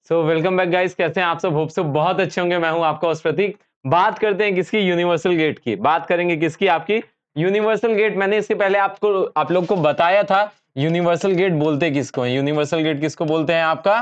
So welcome back guys, कैसे हैं आप सब? होप सो बहुत अच्छे होंगे। मैं हूं आपका होस्ट प्रतीक। बात करते हैं किसकी? यूनिवर्सल गेट की। बात करेंगे किसकी? आपकी यूनिवर्सल गेट। मैंने इसके पहले आप लोग को बताया था यूनिवर्सल गेट बोलते किसको है। यूनिवर्सल गेट किसको बोलते हैं? आपका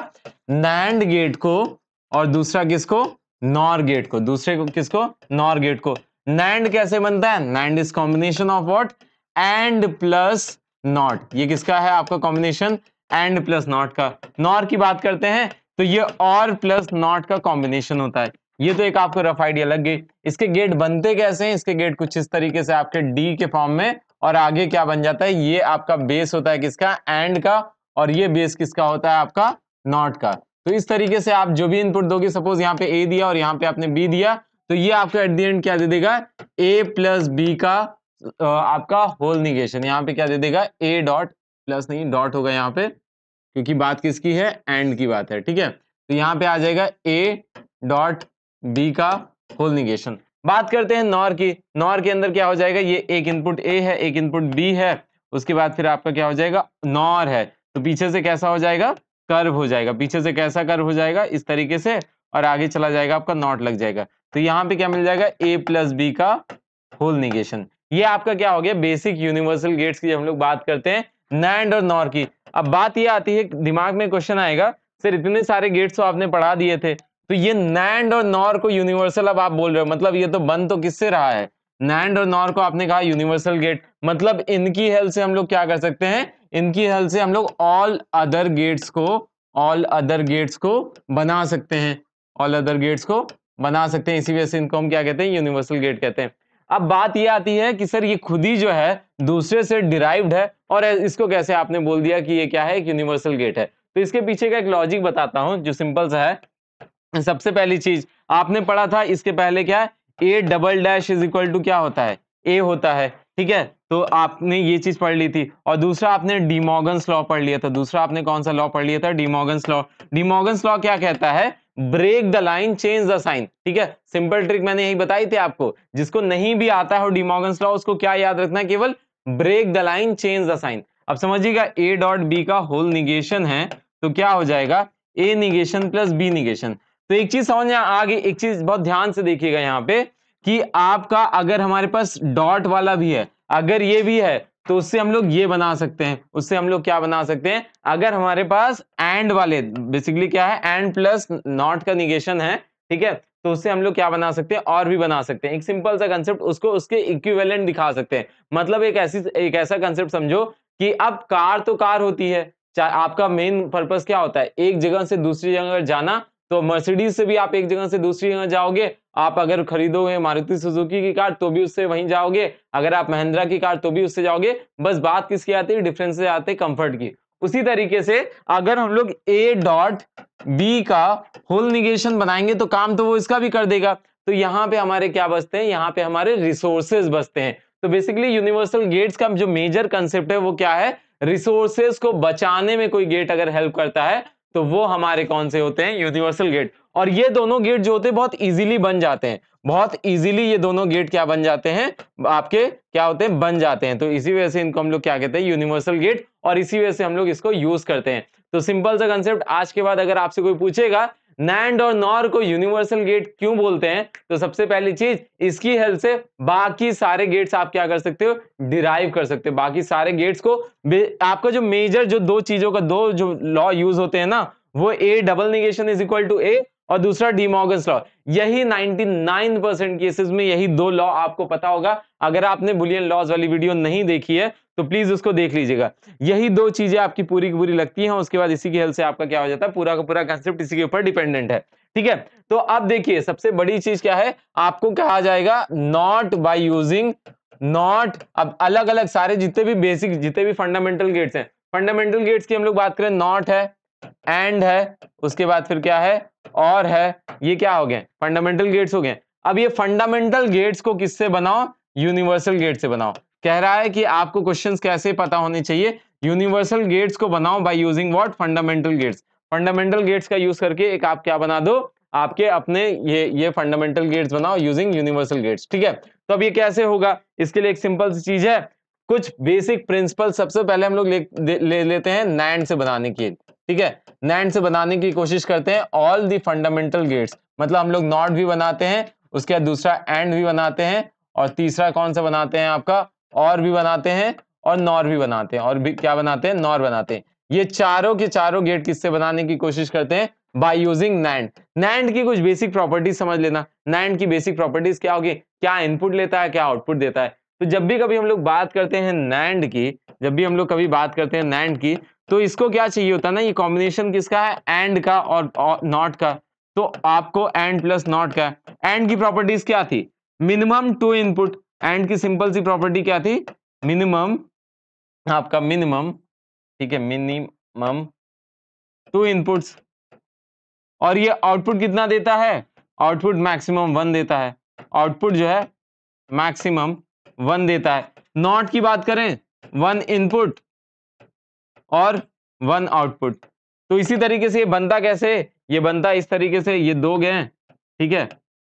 नैंड गेट को, और दूसरा किसको? नॉर गेट को। दूसरे को किसको? नॉर गेट को। नैंड कैसे बनता है? NAND is combination of what? And plus not. ये किसका है? आपका कॉम्बिनेशन एंड प्लस नॉट का। नॉर की बात करते हैं तो ये और प्लस नॉट का कॉम्बिनेशन होता है। ये तो एक आपको रफ आइडिया लग गई। इसके गेट बनते कैसे हैं? इसके गेट कुछ इस तरीके से आपके डी के फॉर्म में, और आगे क्या बन जाता है? ये आपका बेस होता है किसका? एंड का। और ये बेस किसका होता है? आपका नॉट का। तो इस तरीके से आप जो भी इनपुट दोगे, सपोज यहाँ पे ए दिया और यहाँ पे आपने बी दिया, तो ये आपको एट द एंड क्या दे देगा? ए प्लस बी का आपका होल निगेशन। यहाँ पे क्या दे देगा? ए डॉट, प्लस नहीं डॉट होगा यहाँ पे, क्योंकि बात किसकी है? एंड की बात है। ठीक है, तो यहां पे आ जाएगा ए डॉट बी का होल निगेशन। बात करते हैं नॉर की। नॉर के अंदर क्या हो जाएगा? ये एक इनपुट ए है, एक इनपुट बी है, उसके बाद फिर आपका क्या हो जाएगा? नॉर है, तो पीछे से कैसा हो जाएगा? कर्व हो जाएगा। पीछे से कैसा कर्व हो जाएगा? इस तरीके से, और आगे चला जाएगा आपका नॉट लग जाएगा। तो यहां पे क्या मिल जाएगा? ए प्लस बी का होल निगेशन। ये आपका क्या हो गया? बेसिक यूनिवर्सल गेट्स की हम लोग बात करते हैं, नैंड और नॉर की। अब बात ये आती है, दिमाग में क्वेश्चन आएगा, सर इतने सारे गेट्स तो आपने पढ़ा दिए थे, तो ये नैंड और नॉर को यूनिवर्सल अब आप बोल रहे हो, मतलब ये तो बन तो किससे रहा है? नैंड और नॉर को आपने कहा यूनिवर्सल गेट, मतलब इनकी हेल्प से हम लोग क्या कर सकते हैं? इनकी हेल्प से हम लोग ऑल अदर गेट्स को बना सकते हैं। ऑल अदर गेट्स को बना सकते हैं, इसी वजह से इनको हम क्या कहते हैं? यूनिवर्सल गेट कहते हैं। अब बात ये आती है कि सर ये खुद ही जो है दूसरे से डिराइव्ड है, और इसको कैसे आपने बोल दिया कि ये क्या है? एक यूनिवर्सल गेट है। तो इसके पीछे का एक लॉजिक बताता हूं जो सिंपल सा है। सबसे पहली चीज आपने पढ़ा था इसके पहले, क्या है? A double dash is equal to क्या होता है? ए होता है। ठीक है, तो आपने ये चीज पढ़ ली थी। और दूसरा आपने डीमॉर्गन्स लॉ पढ़ लिया था। दूसरा आपने कौन सा लॉ पढ़ लिया था? डीमॉर्गन्स लॉ। डीमॉर्गन्स लॉ क्या कहता है? Break the line change the sign. ठीक है, सिंपल ट्रिक मैंने यही बताई थी आपको। जिसको नहीं भी आता है डीमॉर्गन्स लॉ, उसको क्या याद रखना है? केवल break the line change the sign. अब समझिएगा, ए डॉट बी का होल निगेशन है, तो क्या हो जाएगा? A negation plus B negation. तो एक चीज समझ में आ गई। एक चीज बहुत ध्यान से देखिएगा यहाँ पे, कि आपका अगर हमारे पास डॉट वाला भी है, अगर ये भी है, तो उससे हम लोग ये बना सकते हैं। उससे हम लोग क्या बना सकते हैं? अगर हमारे पास एंड वाले, बेसिकली क्या है? एंड प्लस नॉट का निगेशन है, ठीक है, तो उससे हम लोग क्या बना सकते हैं? और भी बना सकते हैं। एक सिंपल सा कंसेप्ट, उसको उसके इक्विवेलेंट दिखा सकते हैं। मतलब एक ऐसा कंसेप्ट समझो कि अब कार तो कार होती है, आपका मेन पर्पस क्या होता है? एक जगह से दूसरी जगह जाना। तो मर्सिडीज से भी आप एक जगह से दूसरी जगह जाओगे। आप अगर खरीदोगे मारुति सुजुकी की कार तो भी उससे वहीं जाओगे, अगर आप महिंद्रा की कार तो भी उससे जाओगे। बस बात किसकी आती है? डिफरेंस से आते हैं कंफर्ट की। उसी तरीके से अगर हम लोग ए डॉट बी का होल निगेशन बनाएंगे, तो काम तो वो इसका भी कर देगा। तो यहां पे हमारे क्या बचते हैं? यहां पे हमारे रिसोर्सेज बचते हैं। तो बेसिकली यूनिवर्सल गेट्स का जो मेजर कंसेप्ट है वो क्या है? रिसोर्सेज को बचाने में कोई गेट अगर हेल्प करता है, तो वो हमारे कौन से होते हैं? Universal gate. और ये दोनों गेट जो होते हैं बहुत इजीली बन जाते हैं। बहुत इजीली ये दोनों गेट क्या बन जाते हैं? आपके क्या होते हैं? बन जाते हैं। तो इसी वजह से इनको हम लोग क्या कहते हैं? Universal gate. और इसी वजह से हम लोग इसको यूज करते हैं। तो सिंपल सा कंसेप्ट, आज के बाद अगर आपसे कोई पूछेगा नैंड और नॉर को यूनिवर्सल गेट क्यों बोलते हैं, तो सबसे पहली चीज, इसकी हेल्प से बाकी सारे गेट्स आप क्या कर सकते हो? डिराइव कर सकते हो। बाकी सारे गेट्स को, आपका जो मेजर जो दो चीजों का दो जो लॉ यूज होते हैं ना, वो A double negation is equal to A, और दूसरा डीमॉर्गन्स लॉ। यही 99% केसेस में यही दो लॉ आपको पता होगा। अगर आपने बुलियन लॉज वाली वीडियो नहीं देखी है तो प्लीज उसको देख लीजिएगा। यही दो चीजें आपकी पूरी की पूरी लगती हैं। उसके बाद इसी की हेल्प से आपका क्या हो जाता है? पूरा का पूरा कंसेप्ट इसी के ऊपर डिपेंडेंट है। ठीक है, तो अब देखिए सबसे बड़ी चीज क्या है? आपको कहा जाएगा नॉट बाय यूजिंग नॉट। अब अलग अलग सारे जितने भी बेसिक, जितने भी फंडामेंटल गेट्स हैं, फंडामेंटल गेट्स की हम लोग बात करें, नॉट है, एंड है, उसके बाद फिर क्या है? और है। ये क्या हो गए? फंडामेंटल गेट्स हो गए। अब ये फंडामेंटल गेट्स को किससे बनाओ? यूनिवर्सल गेट से बनाओ। कह रहा है कि आपको क्वेश्चंस कैसे पता होने चाहिए? यूनिवर्सल गेट्स को बनाओ by using what? Fundamental gates. Fundamental gates का यूज करके एक आप क्या बना दो? आपके अपने ये फंडामेंटल गेट्स बनाओ यूजिंग यूनिवर्सल गेट्स। ठीक है, तो अब ये कैसे होगा? इसके लिए एक सिंपल सी चीज है, कुछ बेसिक प्रिंसिपल सबसे पहले हम लोग लेते हैं नैंड से बनाने की। ठीक है, नैंड से बनाने की कोशिश करते हैं ऑल द फंडामेंटल गेट्स, मतलब हम लोग नॉट भी बनाते हैं, उसके बाद दूसरा एंड भी बनाते हैं, और तीसरा कौन सा बनाते हैं आपका और भी बनाते हैं, और नॉर भी बनाते हैं, और भी क्या बनाते हैं, नॉर बनाते हैं। ये चारों के चारों गेट किससे बनाने की कोशिश करते हैं, बाय यूजिंग नैंड। नैंड की कुछ बेसिक प्रॉपर्टीज समझ लेना। नैंड की बेसिक प्रॉपर्टीज क्या होगी, क्या इनपुट लेता है, क्या आउटपुट देता है। तो जब भी कभी हम लोग बात करते हैं नैंड की, जब भी हम लोग कभी बात करते हैं नैंड की, तो इसको क्या चाहिए होता है ना, ये कॉम्बिनेशन किसका है, एंड का और नॉट का। तो आपको एंड प्लस नॉट का, एंड की प्रॉपर्टीज क्या थी, मिनिमम टू इनपुट। एंड की सिंपल सी प्रॉपर्टी क्या थी, मिनिमम, आपका मिनिमम, ठीक है, मिनिमम टू इनपुट्स। और ये आउटपुट कितना देता है, आउटपुट मैक्सिमम 1 देता है, आउटपुट जो है मैक्सिमम 1 देता है। नॉट की बात करें, 1 इनपुट और 1 आउटपुट। तो इसी तरीके से ये बनता कैसे, ये बनता इस तरीके से, ये दो गए, ठीक है,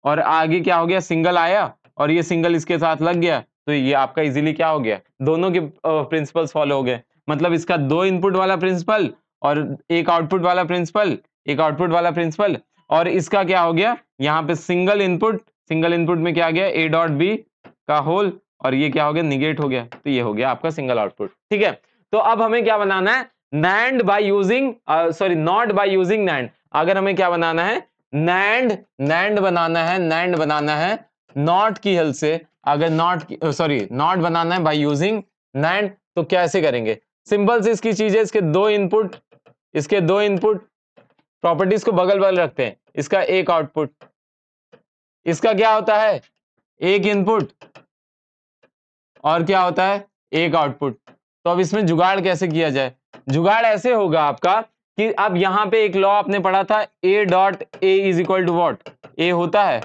और आगे क्या हो गया, सिंगल आया और ये सिंगल इसके साथ लग गया, तो ये आपका इजीली क्या हो गया, दोनों के प्रिंसिपल्स फॉलो हो गए। मतलब इसका 2 इनपुट वाला प्रिंसिपल और एक आउटपुट वाला प्रिंसिपल, एक आउटपुट वाला प्रिंसिपल, और इसका क्या हो गया, यहाँ पे सिंगल इनपुट में क्या गया, ए डॉट बी का होल, और ये क्या हो गया, निगेट हो गया, तो ये हो गया आपका सिंगल आउटपुट। ठीक है, तो अब हमें क्या बनाना है, NAND by using, sorry not by using NAND. अगर हमें क्या बनाना है, नैंड बनाना है, नैंड बनाना है नॉट की हेल्प से। अगर नॉट बनाना है बाय यूजिंग नैंड, तो कैसे करेंगे, सिंपल से इसकी चीज है, इसके दो इनपुट प्रॉपर्टीज को बगल बगल रखते हैं, इसका एक आउटपुट, इसका क्या होता है, एक इनपुट और क्या होता है, एक आउटपुट। तो अब इसमें जुगाड़ कैसे किया जाए, जुगाड़ ऐसे होगा आपका कि अब यहां पे एक लॉ आपने पढ़ा था, A dot A is equal to what, A होता है,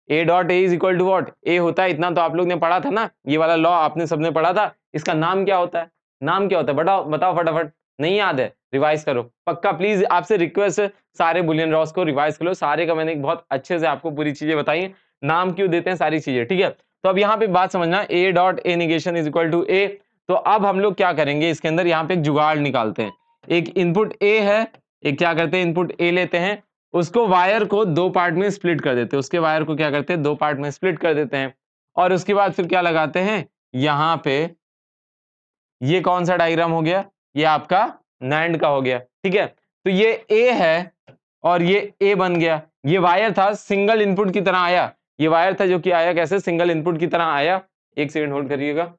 A dot A is equal to what, A होता है, इतना तो आप लोग ने पढ़ा था ना, ये वाला लॉ आपने सबने पढ़ा था। इसका नाम क्या होता है, नाम क्या होता है, बताओ बताओ फटाफट, नहीं याद है, रिवाइज करो पक्का, प्लीज आपसे रिक्वेस्ट है, सारे बुलियन लॉस को रिवाइज करो, सारे का मैंने बहुत अच्छे से आपको पूरी चीजें बताई, नाम क्यों देते हैं, सारी चीजें, ठीक है। तो अब यहाँ पे बात समझना, A dot A negation is equal to A. तो अब हम लोग क्या करेंगे, इसके अंदर यहाँ पे एक जुगाड़ निकालते हैं, एक इनपुट ए है, एक क्या करते हैं, इनपुट ए लेते हैं, उसको वायर को दो पार्ट में स्प्लिट कर देते हैं, उसके वायर को क्या करते हैं, दो पार्ट में स्प्लिट कर देते हैं, और उसके बाद फिर क्या लगाते हैं, यहाँ पे ये कौन सा डायग्राम हो गया, ये आपका नैंड का हो गया, ठीक है। तो ये ए है और ये ए बन गया, ये वायर था सिंगल इनपुट की तरह आया, ये वायर था जो कि आया कैसे, सिंगल इनपुट की तरह आया, एक सेकंड होल्ड करिएगा,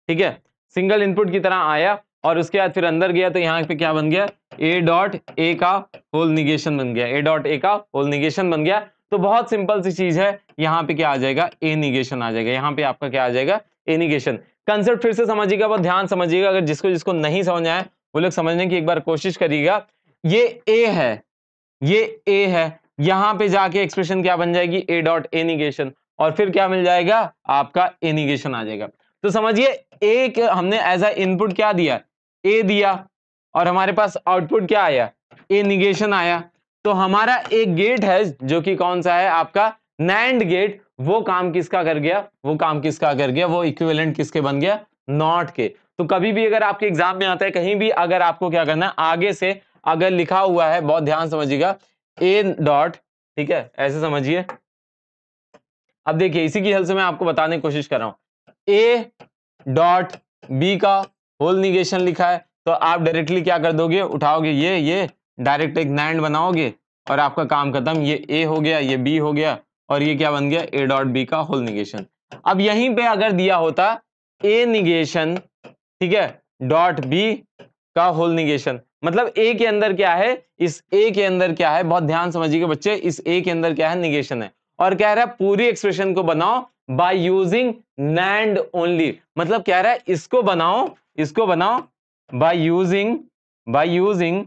ठीक है, सिंगल इनपुट की तरह आया, और उसके बाद फिर अंदर गया, तो यहाँ पे क्या बन गया, ए डॉट ए का होल निगेशन बन गया, ए डॉट ए का होल निगेशन बन गया। तो बहुत सिंपल सी चीज है, यहाँ पे क्या आ जाएगा, ए निगेशन आ जाएगा, यहाँ पे आपका क्या आ जाएगा, ए निगेशन। कंसेप्ट फिर से समझिएगा, बहुत ध्यान समझिएगा, अगर जिसको जिसको नहीं समझ आए वो लोग समझने की एक बार कोशिश करिएगा। ये ए है, ये ए है, यहां पे जाके एक्सप्रेशन क्या बन जाएगी, ए डॉट ए निगेशन, और फिर क्या मिल जाएगा, आपका ए निगेशन आ जाएगा। तो समझिए एक हमने एज अ इनपुट क्या दिया, ए दिया, और हमारे पास आउटपुट क्या आया, ए निगेशन आया। तो हमारा एक गेट है जो कि कौन सा है, आपका नैंड गेट, वो काम किसका कर गया, वो काम किसका कर गया, वो इक्विवेलेंट किसके बन गया, नॉट के। तो कभी भी अगर आपके एग्जाम में आता है, कहीं भी अगर आपको क्या करना है, आगे से अगर लिखा हुआ है, बहुत ध्यान समझिएगा, ए डॉट, ठीक है, ऐसे समझिए। अब देखिए इसी की हेल्प से मैं आपको बताने की कोशिश कर रहा हूं, ए डॉट बी का होल निगेशन लिखा है, तो आप डायरेक्टली क्या कर दोगे, उठाओगे ये डायरेक्ट एक नैंड बनाओगे, और आपका काम खत्म, ये ए हो गया, ये बी हो गया, और ये क्या बन गया, ए डॉट बी का होल निगेशन। अब यहीं पे अगर दिया होता ए निगेशन, ठीक है, डॉट बी का होल निगेशन, मतलब ए के अंदर क्या है, इस ए के अंदर क्या है, बहुत ध्यान समझिएगा बच्चे, इस ए के अंदर क्या है, निगेशन है, और कह रहा है पूरी एक्सप्रेशन को बनाओ बाय यूजिंग नैंड ओनली, मतलब कह रहा है इसको बनाओ बाय यूजिंग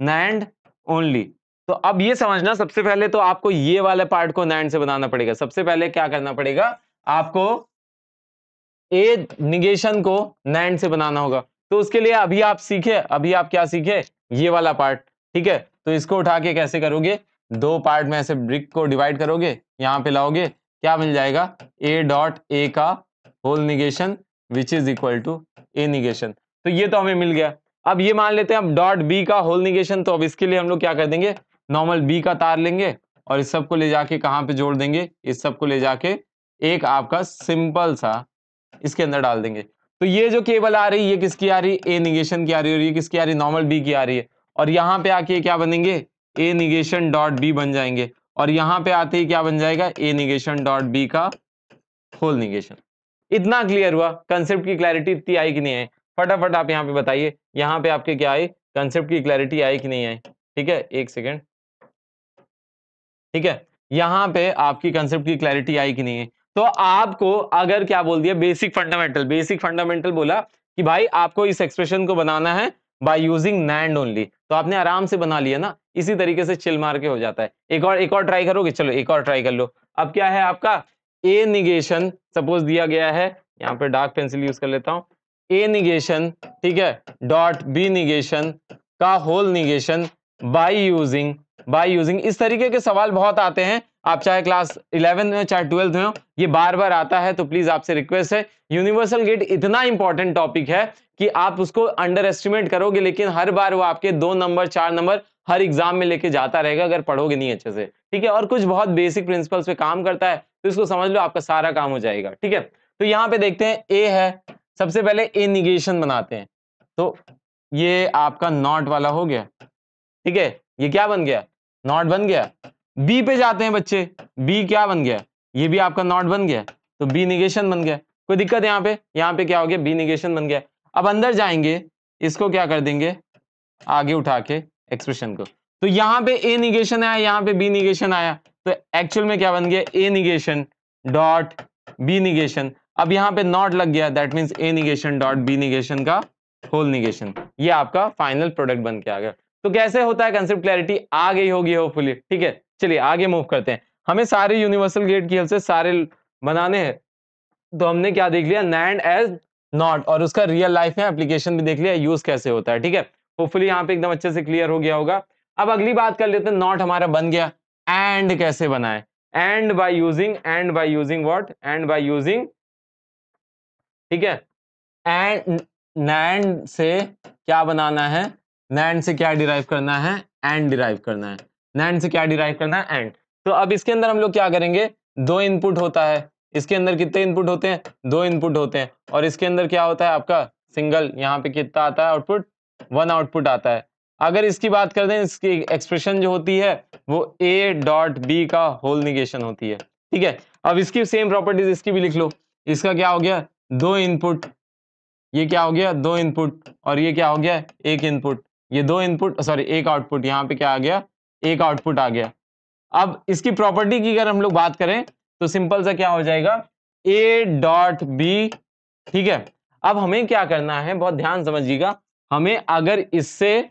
नैंड ओनली। तो अब ये समझना, सबसे पहले तो आपको ये वाले पार्ट को नैंड से बनाना पड़ेगा। सबसे पहले क्या करना पड़ेगा, आपको ए निगेशन को नैंड से बनाना होगा। तो उसके लिए अभी आप क्या सीखे, ये वाला पार्ट, ठीक है। तो इसको उठा के कैसे करोगे, दो पार्ट में ऐसे ब्रिक को डिवाइड करोगे, यहां पे लाओगे, क्या मिल जाएगा, ए डॉट ए का whole negation which is equal to A negation. तो ये तो हमें मिल गया। अब ये मान लेते हैं अब डॉट बी का होल निगेशन, तो अब इसके लिए हम लोग क्या कर देंगे, नॉर्मल बी का तार लेंगे और इस सब को ले जाके कहां पे जोड़ देंगे, इस सब को ले जाके एक आपका सिंपल सा इसके अंदर डाल देंगे। तो ये जो केबल आ रही है ये किसकी आ रही है, ए निगेशन की आ रही है, और ये किसकी आ रही है, नॉर्मल बी की आ रही है। और यहां पे आके क्या बनेंगे, ए निगेशन डॉट बी बन जाएंगे, और यहां पे आते ही क्या बन जाएगा, ए निगेशन डॉट बी का होल निगेशन। इतना क्लियर हुआ, कंसेप्ट की क्लैरिटी इतनी आई कि नहीं आई, फटाफट आप यहाँ पे बताइए, यहाँ पे आपके क्या आई, कंसेप्ट की क्लैरिटी आई कि नहीं आई। ठीक है, एक सेकेंड, ठीक है, यहां पे आपकी कंसेप्ट की क्लैरिटी आई कि नहीं है। तो आपको अगर क्या बोल दिया, बेसिक फंडामेंटल, बेसिक फंडामेंटल बोला कि भाई आपको इस एक्सप्रेशन को बनाना है बाय यूजिंग नैंड ओनली, तो आपने आराम से बना लिया ना, इसी तरीके से चिल मार के हो जाता है। एक और ट्राई करोगे, चलो एक और ट्राई कर लो। अब क्या है आपका ए निगेशन, सपोज दिया गया है, यहाँ पे डार्क पेंसिल यूज कर लेता हूं, ए निगेशन, ठीक है, डॉट बी निगेशन का होल निगेशन बाय यूजिंग इस तरीके के सवाल बहुत आते हैं, आप चाहे क्लास 11 में चाहे 12 में हो, ये बार बार आता है। तो प्लीज आपसे रिक्वेस्ट है, यूनिवर्सल गेट इतना इंपॉर्टेंट टॉपिक है कि आप उसको अंडर एस्टिमेट करोगे, लेकिन हर बार वो आपके 2 नंबर 4 नंबर हर एग्जाम में लेके जाता रहेगा अगर पढ़ोगे नहीं अच्छे से। ठीक है, और कुछ बहुत बेसिक प्रिंसिपल्स पे काम करता है, तो इसको समझ लो, आपका सारा काम हो जाएगा। ठीक है, तो यहां पे देखते हैं ए है, सबसे पहले ए निगेशन बनाते हैं, तो ये आपका नॉट वाला हो गया। ठीक है, ये क्या बन गया, नॉट बन गया। बी पे जाते हैं बच्चे, बी क्या बन गया, ये भी आपका नॉट बन गया, तो बी निगेशन बन गया। कोई दिक्कत है यहाँ पे क्या हो गया, बी निगेशन बन गया। अब अंदर जाएंगे, इसको क्या कर देंगे, आगे उठा के एक्सप्रेशन को, तो यहाँ पे ए निगेशन आया, यहाँ पे बी निगेशन आया, तो एक्चुअल में क्या बन गया, A negation dot B negation. अब यहाँ पे नॉट लग गया, that means A negation dot B negation का होल निगेशन, ये आपका फाइनल प्रोडक्ट बन के आ गया। तो कैसे होता है, कंसेप्ट क्लैरिटी आ गई होगी होपफुली। ठीक है, चलिए आगे मूव करते हैं। हमें सारे यूनिवर्सल गेट की हेल्प से सारे बनाने हैं, तो हमने क्या देख लिया, नैंड एज नॉट, और उसका रियल लाइफ में एप्लीकेशन भी देख लिया, यूज कैसे होता है। ठीक है, होपफुली यहाँ पे एकदम अच्छे से क्लियर हो गया होगा। अब अगली बात कर लेते हैं, नॉट हमारा बन गया, एंड कैसे बनाए, and bye using what, and by using, ठीक है, एंड नैंड से क्या बनाना है, नैंड से क्या डिराइव करना है, एंड डिराइव करना है, नैंड से क्या डिराइव करना है, एंड। तो अब इसके अंदर हम लोग क्या करेंगे, 2 इनपुट होता है, इसके अंदर कितने इनपुट होते हैं, 2 इनपुट होते हैं, और इसके अंदर क्या होता है आपका सिंगल, यहाँ पे कितना आता है आउटपुट, 1 आउटपुट आता है। अगर इसकी बात कर दें, इसकी एक्सप्रेशन जो होती है वो ए डॉट बी का होल निगेशन होती है। ठीक है, अब इसकी सेम प्रॉपर्टीज इसकी भी लिख लो, इसका क्या हो गया, 2 इनपुट, ये क्या हो गया, 2 इनपुट, और ये क्या हो गया, 1 इनपुट, ये 2 इनपुट, सॉरी 1 आउटपुट, यहाँ पे क्या आ गया, 1 आउटपुट आ गया। अब इसकी प्रॉपर्टी की अगर हम लोग बात करें तो सिंपल सा क्या हो जाएगा, ए डॉट बी। ठीक है, अब हमें क्या करना है, बहुत ध्यान समझिएगा, हमें अगर इससे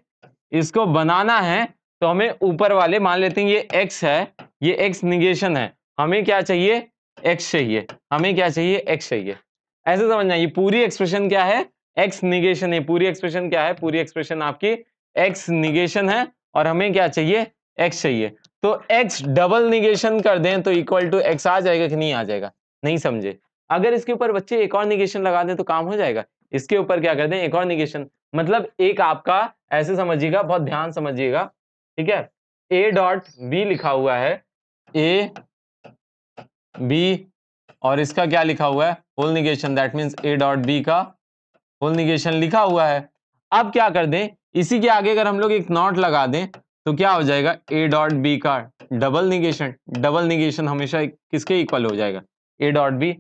इसको बनाना है तो हमें ऊपर वाले मान लेते हैं ये x है, ये x निगेशन है, हमें क्या चाहिए, x चाहिए, हमें क्या चाहिए, x चाहिए। ऐसे समझना, ये पूरी एक्सप्रेशन क्या है, x निगेशन है, पूरी एक्सप्रेशन क्या है, पूरी एक्सप्रेशन आपकी x निगेशन है, और हमें क्या चाहिए, x चाहिए। तो x डबल निगेशन कर दें तो इक्वल टू x आ जाएगा कि नहीं आ जाएगा, नहीं समझे। अगर इसके ऊपर बच्चे एक और निगेशन लगा दें तो काम हो जाएगा, इसके ऊपर क्या कर दें, एक और निगेशन, मतलब एक आपका, ऐसे समझिएगा, बहुत ध्यान समझिएगा। ठीक है, a डॉट बी लिखा हुआ है, a b, और इसका क्या लिखा हुआ है, whole negation, that means a dot B का होल निगेशन लिखा हुआ है। अब क्या कर दें, इसी के आगे अगर हम लोग एक नॉट लगा दें तो क्या हो जाएगा, a डॉट बी का डबल निगेशन, डबल निगेशन हमेशा किसके इक्वल हो जाएगा, a डॉट बी।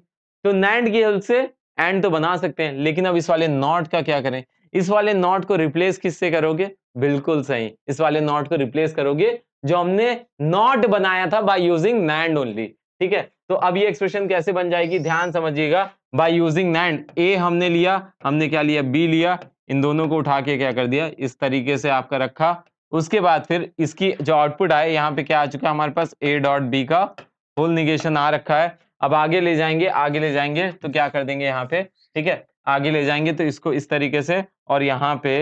तो नैंड की हेल्प से एंड तो बना सकते हैं, लेकिन अब इस वाले नॉट का क्या करें, इस वाले नॉट को रिप्लेस किससे करोगे, बिल्कुल सही, इस वाले नॉट को रिप्लेस करोगे जो हमने नॉट बनाया था बाय यूजिंग नैंड ओनली। ठीक है, तो अब ये एक्सप्रेशन कैसे बन जाएगी, ध्यान समझिएगा, बाय यूजिंग नैंड, ए हमने लिया, हमने क्या लिया, बी लिया, इन दोनों को उठा के क्या कर दिया, इस तरीके से आपका रखा। उसके बाद फिर इसकी जो आउटपुट आए, यहाँ पे क्या आ चुका है हमारे पास, ए डॉट बी का होल निगेशन आ रखा है। अब आगे ले जाएंगे तो क्या कर देंगे यहाँ पे, ठीक है, आगे ले जाएंगे तो इसको इस तरीके से, और यहाँ पे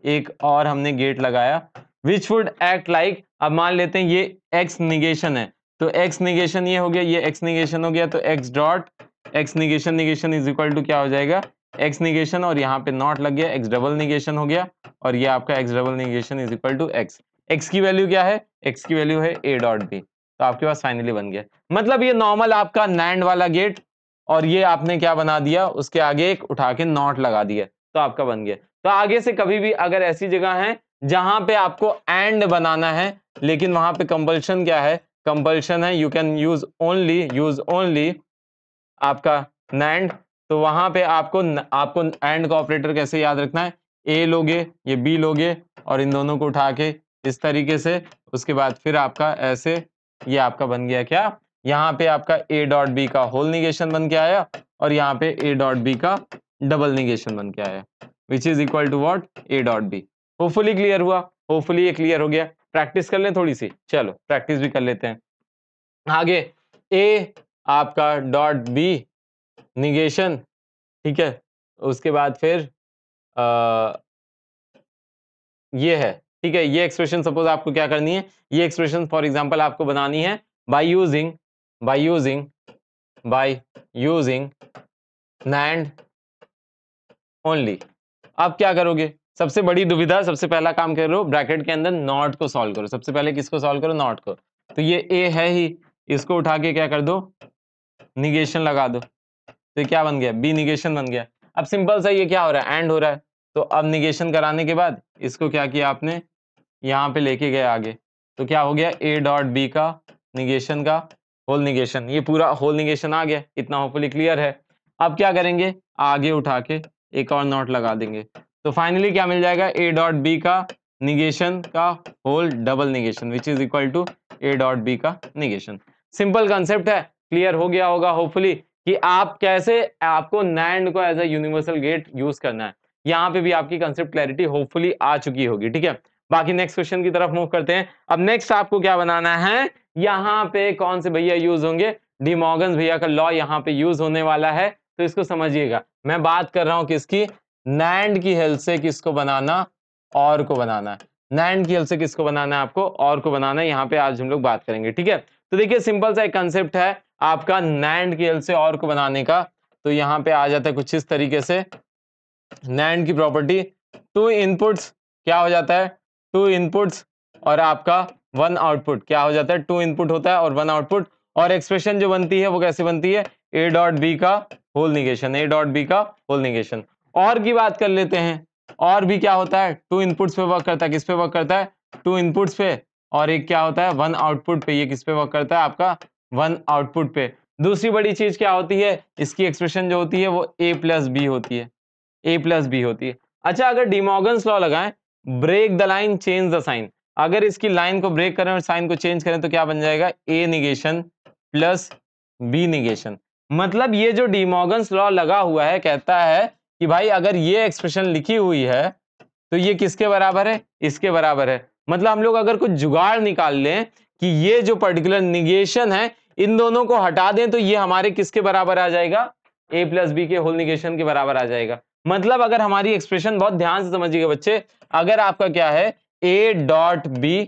एक और हमने गेट लगाया, विच वुड एक्ट लाइक, अब मान लेते हैं ये एक्स निगेशन है, तो एक्स निगेशन ये हो गया, ये एक्स निगेशन हो गया, तो X dot X negation is equal to क्या हो जाएगा, एक्स निगेशन और यहाँ पे नॉट लग गया, एक्स डबल निगेशन हो गया और ये आपका X double negation is equal to X. X की वैल्यू क्या है? एक्स की वैल्यू है ए डॉट बी। तो आपके पास फाइनली बन गया। मतलब ये नॉर्मल आपका नैंड वाला गेट और ये आपने क्या बना दिया, उसके आगे एक उठा के नॉट लगा दिया तो आपका बन गया। तो आगे से कभी भी अगर ऐसी जगह है जहां पे आपको एंड बनाना है लेकिन वहां पे कंपल्शन क्या है, कंपल्शन है यू कैन यूज ओनली आपका नैंड, तो वहां पे आपको एंड का ऑपरेटर कैसे याद रखना है, ए लोगे ये बी लोगे और इन दोनों को उठा के इस तरीके से, उसके बाद फिर आपका ऐसे ये आपका बन गया क्या, यहाँ पे आपका ए डॉट बी का होल निगेशन बन के आया और यहाँ पे ए डॉट बी का डबल निगेशन बन के आया which is equal to what, A dot B. Hopefully clear हुआ, होपफुली ये क्लियर हो गया। प्रैक्टिस कर लें थोड़ी सी, चलो प्रैक्टिस भी कर लेते हैं। आगे ए आपका डॉट बी निगेशन, ठीक है, उसके बाद फिर ये है, ठीक है, ये एक्सप्रेशन सपोज आपको क्या करनी है, ये एक्सप्रेशन फॉर एग्जांपल आपको बनानी है बाय यूजिंग नैंड ओनली। अब क्या करोगे, सबसे बड़ी दुविधा, सबसे पहला काम करो ब्रैकेट के अंदर नॉट को सॉल्व करो। सबसे पहले किसको सॉल्व करो, नॉट को। तो ये ए है ही, इसको उठा के क्या कर दो, निगेशन लगा दो, तो क्या बन गया, बी निगेशन बन गया। अब सिंपल सा ये क्या हो रहा है, एंड हो रहा है, तो अब निगेशन कराने के बाद इसको क्या किया आपने, यहाँ पे लेके गए आगे, तो क्या हो गया, ए डॉट बी का निगेशन का होल निगेशन, ये पूरा होल निगेशन आ गया। इतना होपफुली क्लियर है। अब क्या करेंगे, आगे उठा के एक और नॉट लगा देंगे, तो फाइनली क्या मिल जाएगा, ए डॉट बी का निगेशन का whole double negation which is equal to A dot B का निगेशन। सिंपल कंसेप्ट है, क्लियर हो गया होगा होपफुली कि आप कैसे आपको नैंड को as a universal gate use करना है। यहाँ पे भी आपकी कंसेप्ट क्लैरिटी होपफुली आ चुकी होगी, ठीक है। बाकी नेक्स्ट क्वेश्चन की तरफ मूव करते हैं। अब नेक्स्ट आपको क्या बनाना है, यहाँ पे कौन से भैया यूज होंगे, डिमॉर्गन भैया का लॉ यहाँ पे यूज होने वाला है, तो इसको समझिएगा। मैं बात कर रहा हूं किसकी, नैंड की हेल्प से किसको बनाना, और को बनाना है। नैंड की हेल्प से किसको बनाना है, आपको और को बनाना है। यहाँ पे आज हम लोग बात करेंगे, ठीक है। तो देखिए सिंपल सा एक कंसेप्ट है आपका नैंड की हेल्प से और को बनाने का। तो यहाँ पे आ जाता है कुछ इस तरीके से, नैंड की प्रॉपर्टी, टू इनपुट्स क्या हो जाता है, टू इनपुट्स और आपका वन आउटपुट क्या हो जाता है, टू इनपुट होता है और वन आउटपुट, और एक्सप्रेशन जो बनती है वो कैसे बनती है, ए डॉट बी का whole negation, A dot B का होल निगेशन। और की बात कर लेते हैं, और भी क्या होता है, टू इनपुट्स पे वर्क करता है, किस पे वर्क करता है, टू इनपुट्स पे, और एक क्या होता है, वन आउटपुट पे, ये किस पे वर्क करता है, आपका वन आउटपुट पे। दूसरी बड़ी चीज क्या होती है, इसकी एक्सप्रेशन जो होती है वो ए प्लस बी होती है, ए प्लस बी होती है। अच्छा, अगर डिमॉर्गन्स लॉ लगाएं, break the line change the sign, अगर इसकी लाइन को ब्रेक करें और साइन को चेंज करें तो क्या बन जाएगा, A negation plus B negation. मतलब ये जो डिमॉर्गन्स लॉ लगा हुआ है कहता है कि भाई अगर ये एक्सप्रेशन लिखी हुई है तो ये किसके बराबर है, इसके बराबर है। मतलब हम लोग अगर कुछ जुगाड़ निकाल लें कि ये जो पर्टिकुलर निगेशन है इन दोनों को हटा दें तो ये हमारे किसके बराबर आ जाएगा, ए प्लस बी के होल निगेशन के बराबर आ जाएगा। मतलब अगर हमारी एक्सप्रेशन, बहुत ध्यान से समझिएगा बच्चे, अगर आपका क्या है, ए डॉट बी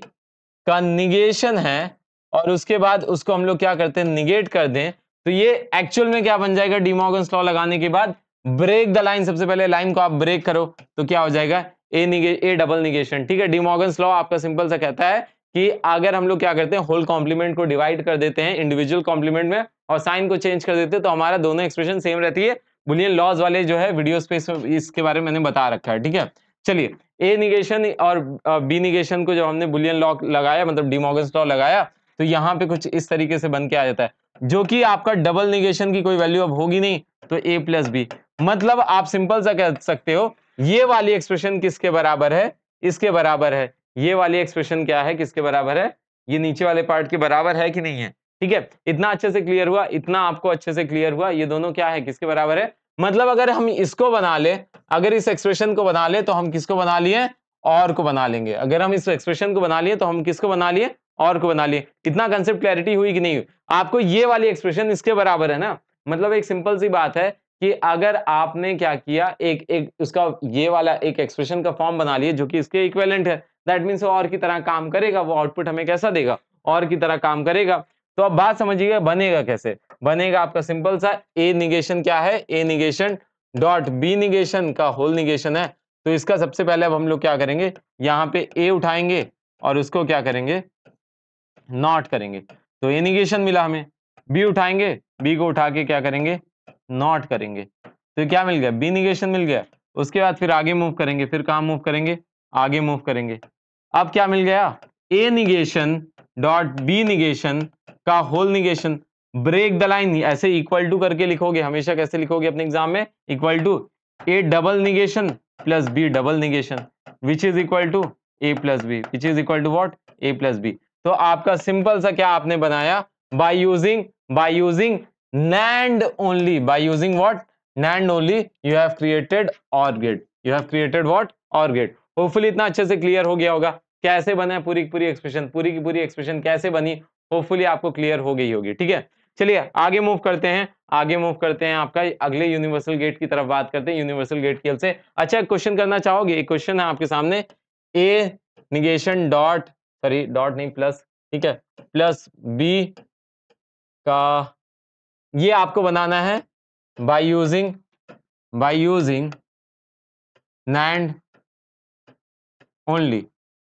का निगेशन है और उसके बाद उसको हम लोग क्या करते हैं, निगेट कर दें, तो ये एक्चुअल में क्या बन जाएगा, डिमॉर्गन्स लॉ लगाने के बाद ब्रेक द लाइन, सबसे पहले लाइन को आप ब्रेक करो तो क्या हो जाएगा, ए डबल निगेशन, ठीक है। डिमॉर्गन्स लॉ आपका सिंपल सा कहता है कि अगर हम लोग क्या करते हैं, होल कॉम्प्लीमेंट को डिवाइड कर देते हैं इंडिविजुअल कॉम्प्लीमेंट में और साइन को चेंज कर देते हैं तो हमारा दोनों एक्सप्रेशन सेम रहती है। बुलियन लॉज वाले जो है वीडियोस पे इसके बारे में मैंने बता रखा है, ठीक है। चलिए, ए निगेशन और बी निगेशन को जब हमने बुलियन लॉ लगाया, मतलब डिमॉर्गन्स लॉ लगाया, तो यहाँ पे कुछ इस तरीके से बन के आ जाता है, जो कि आपका डबल निगेशन की कोई वैल्यू अब होगी नहीं, तो ए प्लस बी। मतलब आप सिंपल सा कह सकते हो ये वाली एक्सप्रेशन किसके बराबर है, इसके बराबर है। ये वाली एक्सप्रेशन क्या है, किसके बराबर है, ये नीचे वाले पार्ट के बराबर है कि नहीं है, ठीक है। इतना अच्छे से क्लियर हुआ, इतना आपको अच्छे से क्लियर हुआ, ये दोनों क्या है, किसके बराबर है। मतलब अगर हम इसको बना ले, अगर इस एक्सप्रेशन को बना ले तो हम किसको बना लिए, और को बना लेंगे। अगर हम इस एक्सप्रेशन को बना लिए तो हम किसको बना लिए, और को बना लिए। इतना कंसेप्ट क्लैरिटी हुई कि नहीं हुई आपको, ये वाली एक्सप्रेशन इसके बराबर है ना। मतलब एक सिंपल सी बात है कि अगर आपने क्या किया, एक उसका ये वाला एक एक्सप्रेशन का फॉर्म बना लिए जो कि इसके इक्विवेलेंट है, दैट मींस और की तरह काम करेगा, वो आउटपुट हमें कैसा देगा, और की तरह काम करेगा। तो अब बात समझिएगा बनेगा कैसे, बनेगा आपका सिंपल सा, ए निगेशन क्या है, A negation dot B negation का होल निगेशन है, तो इसका सबसे पहले अब हम लोग क्या करेंगे, यहाँ पे ए उठाएंगे और उसको क्या करेंगे, नॉट करेंगे, तो ए निगेशन मिला हमें। बी उठाएंगे, बी को उठा के क्या करेंगे, नॉट करेंगे, तो क्या मिल गया, बी निगेशन मिल गया। उसके बाद फिर आगे मूव करेंगे, फिर कहाँ मूव करेंगे, आगे मूव करेंगे। अब क्या मिल गया, A negation dot B negation का whole negation. Break the line, ऐसे इक्वल टू करके लिखोगे, हमेशा कैसे लिखोगे अपने एग्जाम में, equal to A double negation plus B double negation which is equal to A plus B, which is equal to what, A plus B. तो आपका सिंपल सा क्या आपने बनाया, by using NAND only, by using what, NAND only you have created OR gate, you have created what, OR gate। Hopefully इतना अच्छे से clear हो गया होगा कैसे बना है पूरी की पूरी एक्सप्रेशन, पूरी की पूरी एक्सप्रेशन कैसे बनी, होपफुली आपको क्लियर हो गई होगी। ठीक है, चलिए आगे मूव करते हैं, आगे मूव करते हैं, आपका अगले यूनिवर्सल गेट की तरफ बात करते हैं, यूनिवर्सल गेट की हेल्प से। अच्छा क्वेश्चन करना चाहोगे, एक क्वेश्चन है आपके सामने, ए निगेशन डॉट, सॉरी डॉट नहीं प्लस, ठीक है, प्लस बी का, ये आपको बनाना है bye using NAND only,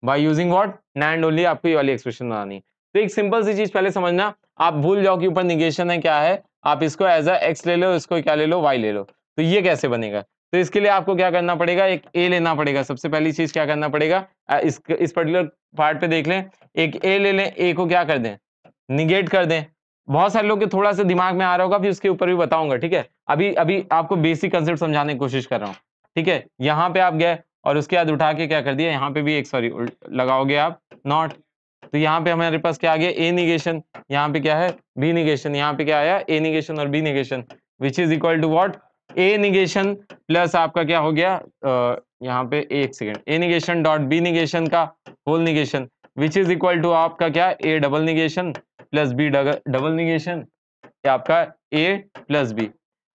bye using what, NAND only, आपको ये वाली एक्सप्रेशन बनानी है। तो एक सिंपल सी चीज पहले समझना, आप भूल जाओ कि ऊपर निगेशन है क्या है, आप इसको एज अ एक्स ले लो, इसको क्या ले लो, वाई ले लो, तो ये कैसे बनेगा। तो इसके लिए आपको क्या करना पड़ेगा, एक ए लेना पड़ेगा, सबसे पहली चीज क्या करना पड़ेगा, इस पर्टिकुलर पार्ट पे देख लें, एक ए ले लें, ए को क्या कर दें, निगेट कर दें। बहुत सारे लोग के थोड़ा सा दिमाग में आ रहा होगा, फिर उसके ऊपर भी बताऊंगा। ठीक है, अभी आपको बेसिक कंसेप्ट समझाने की कोशिश कर रहा हूँ। ठीक है, यहाँ पे आप गए और उसके बाद उठा के क्या कर दिया, यहाँ पे भी एक सॉरी लगाओगे आप नॉट, तो यहाँ पे हमारे पास क्या आ गया, ए निगेशन, यहाँ पे क्या है, बी निगेशन, यहाँ पे क्या आया, ए निगेशन और B negation which is equal to what, A negation plus आपका क्या हो गया, यहाँ पे एक second, A negation dot B negation का whole negation which is equal to आपका क्या, A double negation plus B double negation, आपका ए प्लस बी।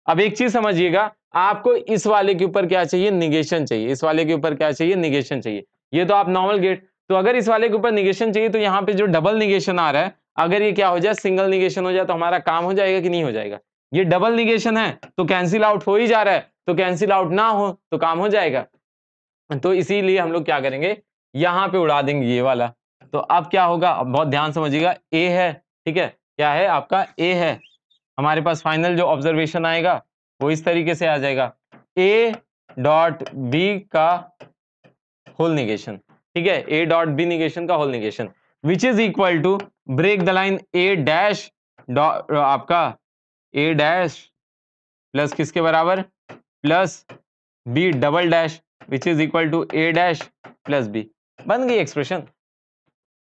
अब एक चीज समझिएगा, आपको इस वाले के ऊपर क्या चाहिए, निगेशन चाहिए, इस वाले के ऊपर क्या चाहिए, निगेशन चाहिए। ये तो आप नॉर्मल गेट, तो अगर इस वाले के ऊपर निगेशन चाहिए, तो यहाँ पे जो डबल निगेशन आ रहा है, अगर ये क्या हो जाए, सिंगल निगेशन हो जाए, तो हमारा काम हो जाएगा कि नहीं हो जाएगा। ये डबल निगेशन है तो कैंसिल आउट हो ही जा रहा है, तो कैंसिल आउट ना हो तो काम हो जाएगा। तो इसीलिए हम लोग क्या करेंगे, यहाँ पे उड़ा देंगे ये वाला। तो अब क्या होगा, अब बहुत ध्यान समझिएगा, ए है, ठीक है, क्या है आपका, ए है, हमारे पास फाइनल जो ऑब्जर्वेशन आएगा वो इस तरीके से आ जाएगा, ए डॉट बी का होल निगेशन, ठीक है, ए डॉट बी निगेशन का whole negation which is equal to, break the line, A dash आपका ए डैश प्लस किसके बराबर, plus B double dash which is equal to A dash plus B. बन गई expression,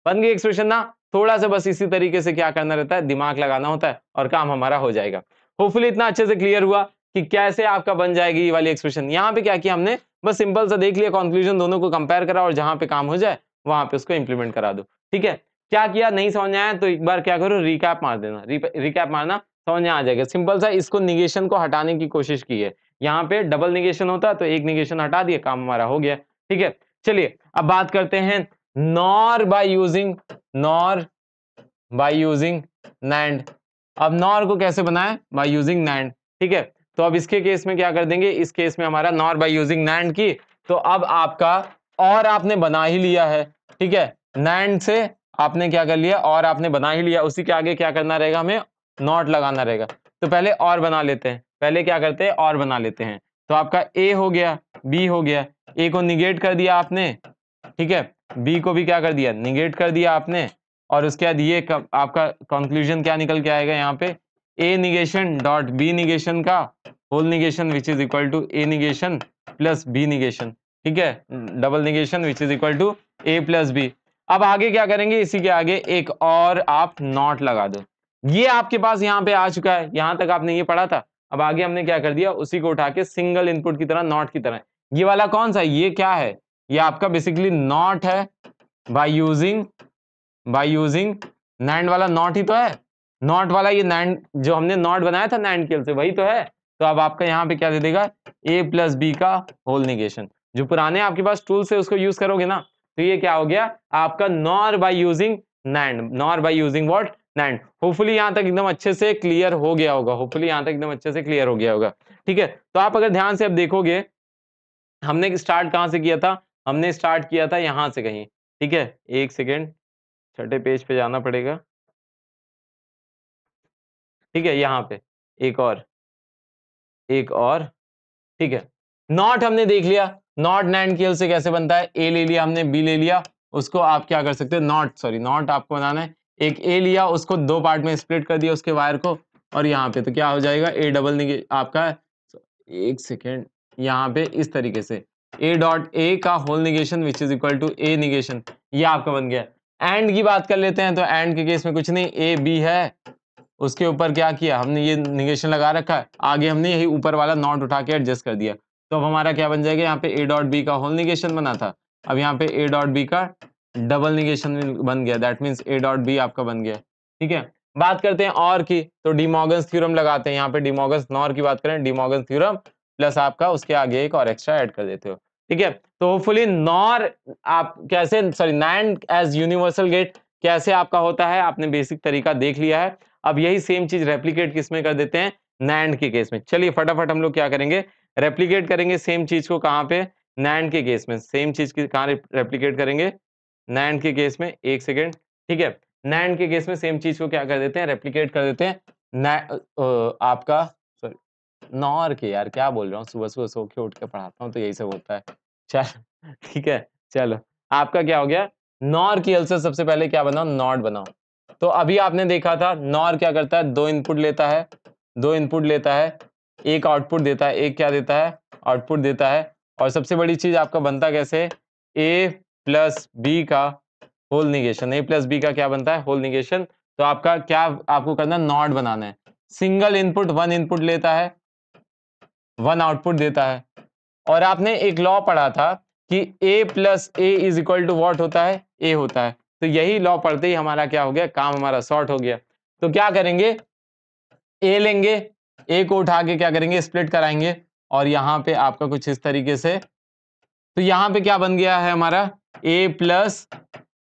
बन गई expression ना। थोड़ा सा बस इसी तरीके से क्या करना रहता है, दिमाग लगाना होता है और काम हमारा हो जाएगा। होपफुली इतना अच्छे से क्लियर हुआ कि कैसे आपका बन जाएगी ये वाली एक्सप्रेशन। यहाँ पे क्या किया हमने, बस सिंपल सा देख लिया, कंक्लूजन दोनों को कंपेयर करा और जहां पे काम हो जाए वहां पे उसको इंप्लीमेंट करा दो। ठीक है, क्या किया, नहीं समझ में आया तो एक बार क्या करो, रिकैप मार देना, रिकैप मारना, समझ में आ जाएगा। सिंपल सा इसको निगेशन को हटाने की कोशिश की है, यहाँ पे डबल निगेशन होता तो एक निगेशन हटा दिया, काम हमारा हो गया। ठीक है, चलिए अब बात करते हैं नॉर बाय यूजिंग NAND। अब नॉर को कैसे बनाए, बाय यूजिंग NAND। ठीक है, तो अब इसके केस में क्या कर देंगे, इस केस में हमारा नॉर बाय यूजिंग NAND की, तो अब आपका और आपने बना ही लिया है। ठीक है, NAND से आपने क्या कर लिया, और आपने बना ही लिया, उसी के आगे क्या करना रहेगा, हमें नॉट लगाना रहेगा। तो पहले और बना लेते हैं, पहले क्या करते हैं, और बना लेते हैं। तो आपका ए हो गया, बी हो गया, ए को निगेट कर दिया आपने, ठीक है, बी को भी क्या कर दिया, निगेट कर दिया आपने, और उसके बाद ये आपका कंक्लूजन क्या निकल के आएगा, यहाँ पे A negation dot B negation का whole negation which is equal to A negation plus B negation, ठीक है, double negation which is equal to A plus B. अब आगे क्या करेंगे, इसी के आगे एक और आप नॉट लगा दो। ये आपके पास यहाँ पे आ चुका है, यहां तक आपने ये पढ़ा था। अब आगे हमने क्या कर दिया, उसी को उठा के सिंगल इनपुट की तरह, नॉट की तरह, ये वाला कौन सा, ये क्या है, ये आपका बेसिकली नॉट है, बाय यूजिंग NAND वाला नॉट ही तो है, नॉट वाला ये NAND जो हमने नॉट बनाया था NAND के से, वही तो है। तो अब आपका यहाँ पे क्या दे देगा, ए प्लस बी का होल निगेशन। जो पुराने आपके पास टूल्स है उसको यूज करोगे ना, तो ये क्या हो गया आपका nor bye using NAND, nor bye using what, NAND। Hopefully यहाँ तक एकदम अच्छे से क्लियर हो गया होगा, होपफुली यहाँ तक एकदम अच्छे से क्लियर हो गया होगा। ठीक है। तो आप अगर ध्यान से अब देखोगे, हमने स्टार्ट कहां से किया था, हमने स्टार्ट किया था यहां से कहीं, ठीक है। एक सेकेंड, छठे पेज पे जाना पड़ेगा, ठीक है। यहाँ पे एक और, एक और, ठीक है। नॉट हमने देख लिया, नॉट नैंड की हेल्प से कैसे बनता है, ए ले लिया हमने, बी ले लिया, उसको आप क्या कर सकते हो, नॉट आपको बनाना है, एक ए लिया, उसको दो पार्ट में स्प्लिट कर दिया उसके वायर को, और यहाँ पे तो क्या हो जाएगा, ए डबल आपका, एक सेकेंड, यहाँ पे इस तरीके से ए डॉट ए का whole negation which is equal to A negation, ये आपका बन गया। एंड की बात कर लेते हैं, तो एंड के केस में कुछ नहीं, ए बी है, उसके ऊपर क्या किया हमने, ये निगेशन लगा रखा है, आगे हमने यही ऊपर वाला नॉट उठा के एडजस्ट कर दिया, तो अब हमारा क्या बन जाएगा, यहाँ पे ए डॉट बी का होल निगेशन बना था, अब यहाँ पे ए डॉट बी का डबल निगेशन बन गया, that means A dot B आपका बन गया, ठीक है। बात करते हैं और की, तो डिमॉर्गन्स थ्योरम लगाते हैं, यहाँ पे डिमॉर्गन्स नॉर की बात करें, डिमॉर्गन्स थ्योरम प्लस आपका उसके आगे एक और एक्स्ट्रा ऐड कर देते हो, ठीक है। तो होपफुली नॉर आप कैसे, sorry NAND as universal gate कैसे आपका होता है, आपने बेसिक तरीका देख लिया है। अब यही सेम चीज रेप्लिकेट किसमें कर देते हैं, नैंड के केस में। चलिए फटाफट हम लोग क्या करेंगे, रेप्लिकेट करेंगे सेम चीज को, कहां पे, नैंड के केस में। सेम चीज की कहां रेप्लिकेट करेंगे, नैंड के केस में, एक सेकेंड, ठीक है। नैंड के केस में सेम चीज को क्या कर देते हैं, रेप्लिकेट कर देते हैं, आपका सॉरी नॉर के, यार क्या बोल रहा हूँ, सुबह सुबह सो के उठ के पढ़ाता हूँ तो यही सब होता है, चल ठीक है। चलो आपका क्या हो गया, नॉर की हेल्प से सबसे पहले क्या बनाओ, नॉट बनाओ। तो अभी आपने देखा था नॉर क्या करता है, दो इनपुट लेता है, दो इनपुट लेता है, एक आउटपुट देता है, एक क्या देता है, आउटपुट देता है, और सबसे बड़ी चीज आपका बनता कैसे, ए प्लस बी का होल निगेशन, ए प्लस बी का क्या बनता है, होल निगेशन। तो आपका क्या आपको करना, नॉट बनाना है, सिंगल इनपुट वन इनपुट लेता है, वन आउटपुट देता है, और आपने एक लॉ पढ़ा था कि a plus A is equal to what होता है, a होता है। तो यही लॉ पढ़ते ही हमारा क्या हो गया, काम हमारा सॉर्ट हो गया। तो क्या करेंगे, a लेंगे, a को उठा के क्या करेंगे, स्प्लिट कराएंगे, और यहां पे आपका कुछ इस तरीके से, तो यहां पे क्या बन गया है हमारा, a प्लस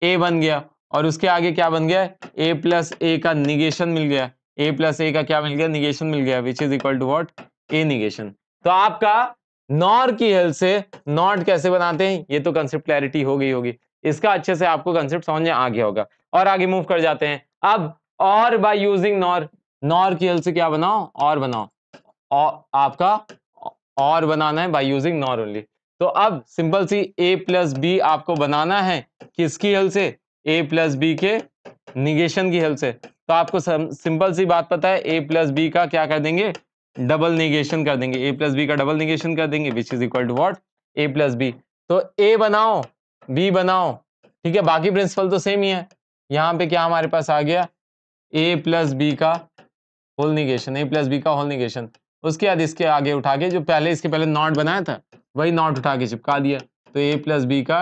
ए बन गया, और उसके आगे क्या बन गया, a प्लस ए का निगेशन मिल गया, a प्लस ए का क्या मिल गया, निगेशन मिल गया, which is equal to what, A negation. तो आपका नॉर की हेल्प से नॉट कैसे बनाते हैं, ये तो कंसेप्ट क्लैरिटी हो गई होगी, इसका अच्छे से आपको कंसेप्ट समझ में आ गया होगा। और आगे मूव कर जाते हैं अब, और बाय यूजिंग नॉर, नॉर की हेल्प से क्या बनाओ, और बनाओ, और आपका और बनाना है बाय यूजिंग नॉर ओनली। तो अब सिंपल सी a प्लस बी आपको बनाना है किसकी हेल्प से, a प्लस बी के निगेशन की हेल्प से। तो आपको सिंपल सी बात पता है, a प्लस बी का क्या कर देंगे, डबल निगेशन कर देंगे, a प्लस बी का डबल निगेशन कर देंगे, which is equal to what, a plus B. तो a बनाओ, b बनाओ, ठीक है, बाकी प्रिंसिपल तो सेम ही है। यहां पे क्या हमारे पास आ गया, a प्लस बी का whole negation, a plus B का होल निगेशन, उसके बाद इसके आगे उठा के जो पहले इसके पहले नॉट बनाया था वही नॉट उठा के चिपका दिया, तो a प्लस बी का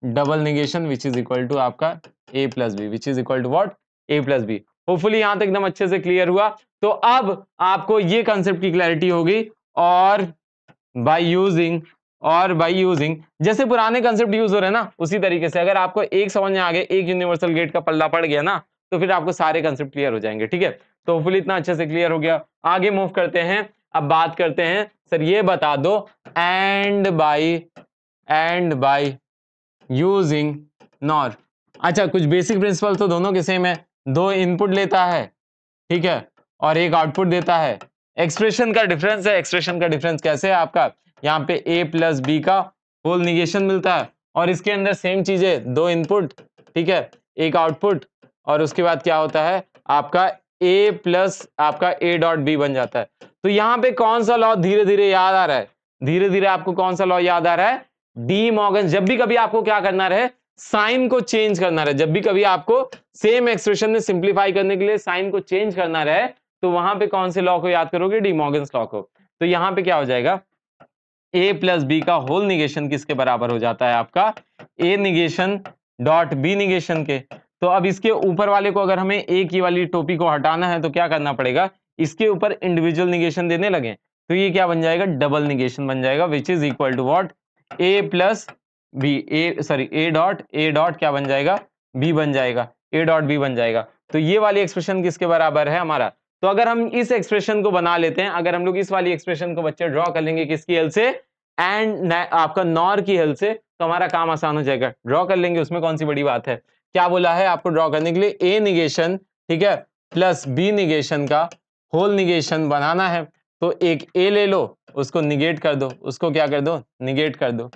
double negation which is equal to आपका a plus B, which is equal to what, a plus B. Hopefully यहां तक एकदम अच्छे से क्लियर हुआ। तो अब आपको ये कंसेप्ट की क्लैरिटी होगी, और बाय यूजिंग जैसे पुराने कंसेप्ट यूज हो रहे हैं ना, उसी तरीके से अगर आपको एक समझ में आ गया, एक यूनिवर्सल गेट का पल्ला पड़ गया ना, तो फिर आपको सारे कंसेप्ट क्लियर हो जाएंगे, ठीक है। तो होपफुली इतना अच्छे से क्लियर हो गया। आगे मूव करते हैं, अब बात करते हैं, सर ये बता दो, एंड बाय यूजिंग नॉर। अच्छा, कुछ बेसिक प्रिंसिपल तो दोनों के सेम है, दो इनपुट लेता है, ठीक है, और एक आउटपुट देता है। एक्सप्रेशन का डिफरेंस है, एक्सप्रेशन का डिफरेंस कैसे है आपका, यहाँ पे a प्लस बी का होल निगेशन मिलता है, और इसके अंदर सेम चीज है, दो इनपुट, ठीक है, एक आउटपुट, और उसके बाद क्या होता है आपका a प्लस आपका a डॉट बी बन जाता है। तो यहाँ पे कौन सा लॉ धीरे धीरे याद आ रहा है, धीरे धीरे आपको कौन सा लॉ याद आ रहा है, डी मॉर्गन। जब भी कभी आपको क्या करना रहे, साइन को चेंज करना रहे, जब भी कभी आपको सेम एक्सप्रेशन में सिंप्लीफाई करने के लिए साइन को चेंज करना रहे, तो वहां पे कौन से लॉ को याद करोगे, डी मॉर्गन्स लॉ को। तो यहां पे क्या हो जाएगा, a प्लस बी का होल निगेशन किसके बराबर हो जाता है आपका, a negation dot b negation के। तो अब इसके ऊपर वाले को अगर हमें a की वाली टोपी को हटाना है तो क्या करना पड़ेगा, इसके ऊपर इंडिविजुअल निगेशन देने लगे, तो ये क्या बन जाएगा, डबल निगेशन बन जाएगा, which is equal to what, a plus B, a dot क्या बन जाएगा, b बन जाएगा, a डॉट b बन जाएगा। तो ये वाली एक्सप्रेशन किसके बराबर है हमारा, तो अगर हम इस एक्सप्रेशन को बना लेते हैं, अगर हम लोग इस वाली एक्सप्रेशन को बच्चे ड्रॉ कर लेंगे किसकी हेल्प से, एंड आपका नॉर की हेल्प से, तो हमारा काम आसान हो जाएगा। ड्रॉ कर लेंगे, उसमें कौन सी बड़ी बात है। क्या बोला है आपको ड्रॉ करने के लिए, ए निगेशन, ठीक है, प्लस बी निगेशन का होल निगेशन बनाना है। तो एक ए ले लो, उसको निगेट कर दो, उसको क्या कर दो, निगेट कर दो।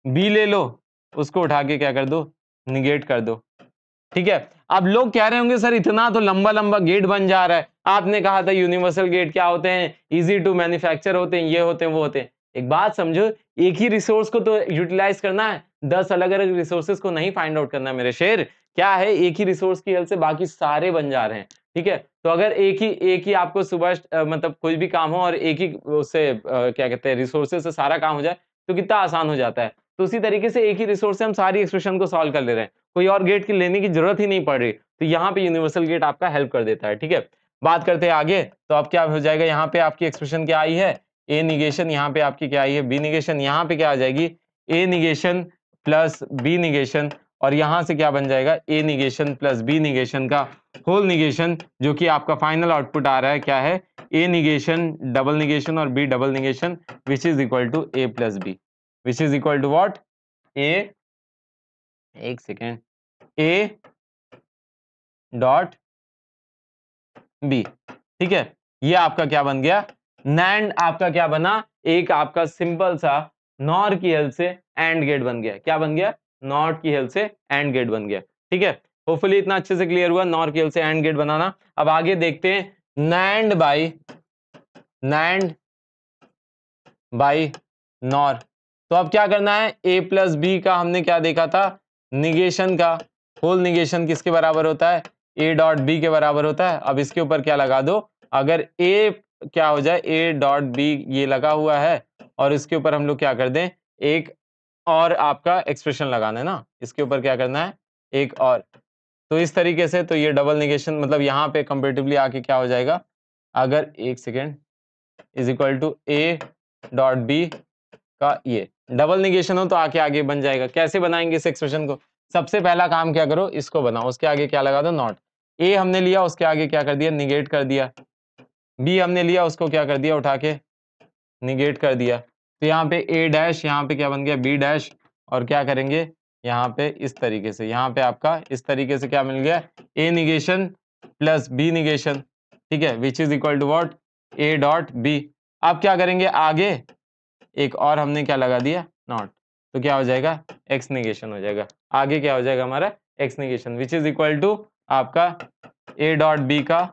बी ले लो, उसको उठा के क्या कर दो, निगेट कर दो। ठीक है, अब लोग कह रहे होंगे सर इतना तो लंबा लंबा गेट बन जा रहा है, आपने कहा था यूनिवर्सल गेट क्या होते हैं, इजी टू मैन्युफैक्चर होते हैं, ये होते हैं वो होते हैं। एक बात समझो, एक ही रिसोर्स को तो यूटिलाइज करना है, 10 अलग अलग रिसोर्सेज को नहीं फाइंड आउट करना है मेरे शेर। क्या है, एक ही रिसोर्स की हेल्प से बाकी सारे बन जा रहे हैं। ठीक है, तो अगर एक ही आपको सुबह मतलब कोई भी काम हो और एक ही उससे क्या कहते हैं रिसोर्सेज से सारा काम हो जाए, तो कितना आसान हो जाता है। तो उसी तरीके से एक ही रिसोर्स से हम सारी एक्सप्रेशन को सॉल्व कर ले रहे हैं, कोई और गेट की लेने की जरूरत ही नहीं पड़ रही। तो यहाँ पे यूनिवर्सल गेट आपका हेल्प कर देता है। ठीक है, बात करते हैं आगे। तो अब क्या हो जाएगा, यहाँ पे आपकी एक्सप्रेशन क्या आई है, ए निगेशन, यहाँ पे आपकी क्या आई है, बी निगेशन। यहाँ पे क्या आ जाएगी, ए निगेशन प्लस बी निगेशन, और यहां से क्या बन जाएगा, A negation plus B negation का होल निगेशन, जो कि आपका फाइनल आउटपुट आ रहा है क्या है, ए निगेशन डबल निगेशन और B double negation, which is equal to A plus B, which is equal to what, A, एक सेकेंड, ए डॉट बी। ठीक है, ये आपका क्या बन गया, नैंड आपका क्या बना, एक आपका सिंपल सा नॉर की हेल्प से एंड गेट बन गया। क्या बन गया, नॉट की हेल्प से एंड गेट बन गया। ठीक है, होपफुली इतना अच्छे से क्लियर हुआ नॉर की हेल्प से एंड गेट बनाना। अब आगे देखते हैं, नैंड बाई नॉर। तो अब क्या करना है, ए प्लस बी का हमने क्या देखा था, निगेशन का होल निगेशन किसके बराबर होता है, ए डॉट बी के बराबर होता है। अब इसके ऊपर क्या लगा दो, अगर ए क्या हो जाए, ए डॉट बी ये लगा हुआ है, और इसके ऊपर हम लोग क्या कर दें, एक और आपका एक्सप्रेशन लगाना है ना, इसके ऊपर क्या करना है, एक और। तो इस तरीके से तो ये डबल निगेशन मतलब यहाँ पे कंपेरेटिवली आके क्या हो जाएगा, अगर एक second is equal to A dot B का ये डबल निगेशन हो तो आके आगे बन जाएगा। कैसे बनाएंगे इस एक्सप्रेशन को, सबसे पहला काम क्या करो, इसको बनाओ, उसके आगे क्या लगा दो, नॉट। ए हमने लिया, उसके आगे क्या कर दिया, निगेट कर दिया। बी हमने लिया, उसको क्या कर दिया, उठा के निगेट कर दिया। तो यहाँ पे ए डैश, यहाँ पे क्या बन गया, बी डैश, और क्या करेंगे यहाँ पे इस तरीके से, यहाँ पे आपका इस तरीके से क्या मिल गया, A negation plus B negation. ठीक है, which is equal to what, A dot B. अब क्या करेंगे आगे, एक और हमने क्या लगा दिया, नॉट। तो क्या हो जाएगा, एक्स निगेशन हो जाएगा। आगे क्या हो जाएगा हमारा, X negation, which is equal to आपका ए डॉट बी का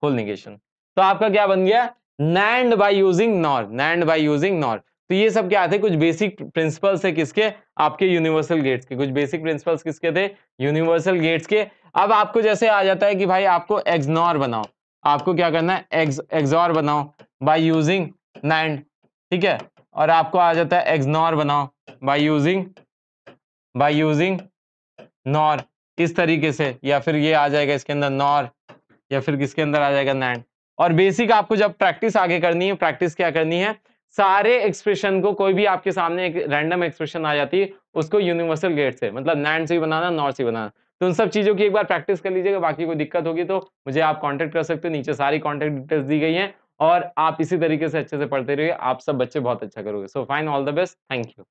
फुल निगेशन। तो आपका क्या बन गया, NAND by using NOR, NAND by using NOR. तो ये सब क्या थे, कुछ बेसिक प्रिंसिपल्स है किसके, आपके यूनिवर्सल गेट्स के। कुछ बेसिक प्रिंसिपल्स किसके थे, यूनिवर्सल गेट्स के। अब आपको जैसे आ जाता है कि भाई आपको एक्सनॉर बनाओ, आपको क्या करना है, एक्सॉर बनाओ बाय यूजिंग नैंड। ठीक है, और आपको आ जाता है एक्सनॉर बनाओ बाय यूजिंग नॉर, इस तरीके से, या फिर ये आ जाएगा इसके अंदर नॉर, या फिर किसके अंदर आ जाएगा नैंड। और बेसिक आपको जब प्रैक्टिस आगे करनी है, प्रैक्टिस क्या करनी है, सारे एक्सप्रेशन को, कोई भी आपके सामने एक रैंडम एक्सप्रेशन आ जाती है, उसको यूनिवर्सल गेट से मतलब नैंड से भी बनाना, नॉर से भी बनाना। तो उन सब चीजों की एक बार प्रैक्टिस कर लीजिएगा। बाकी कोई दिक्कत होगी तो मुझे आप कांटेक्ट कर सकते हो, नीचे सारी कांटेक्ट डिटेल्स दी गई हैं, और आप इसी तरीके से अच्छे से पढ़ते रहिए, आप सब बच्चे बहुत अच्छा करोगे। So fine, all the best, thank you.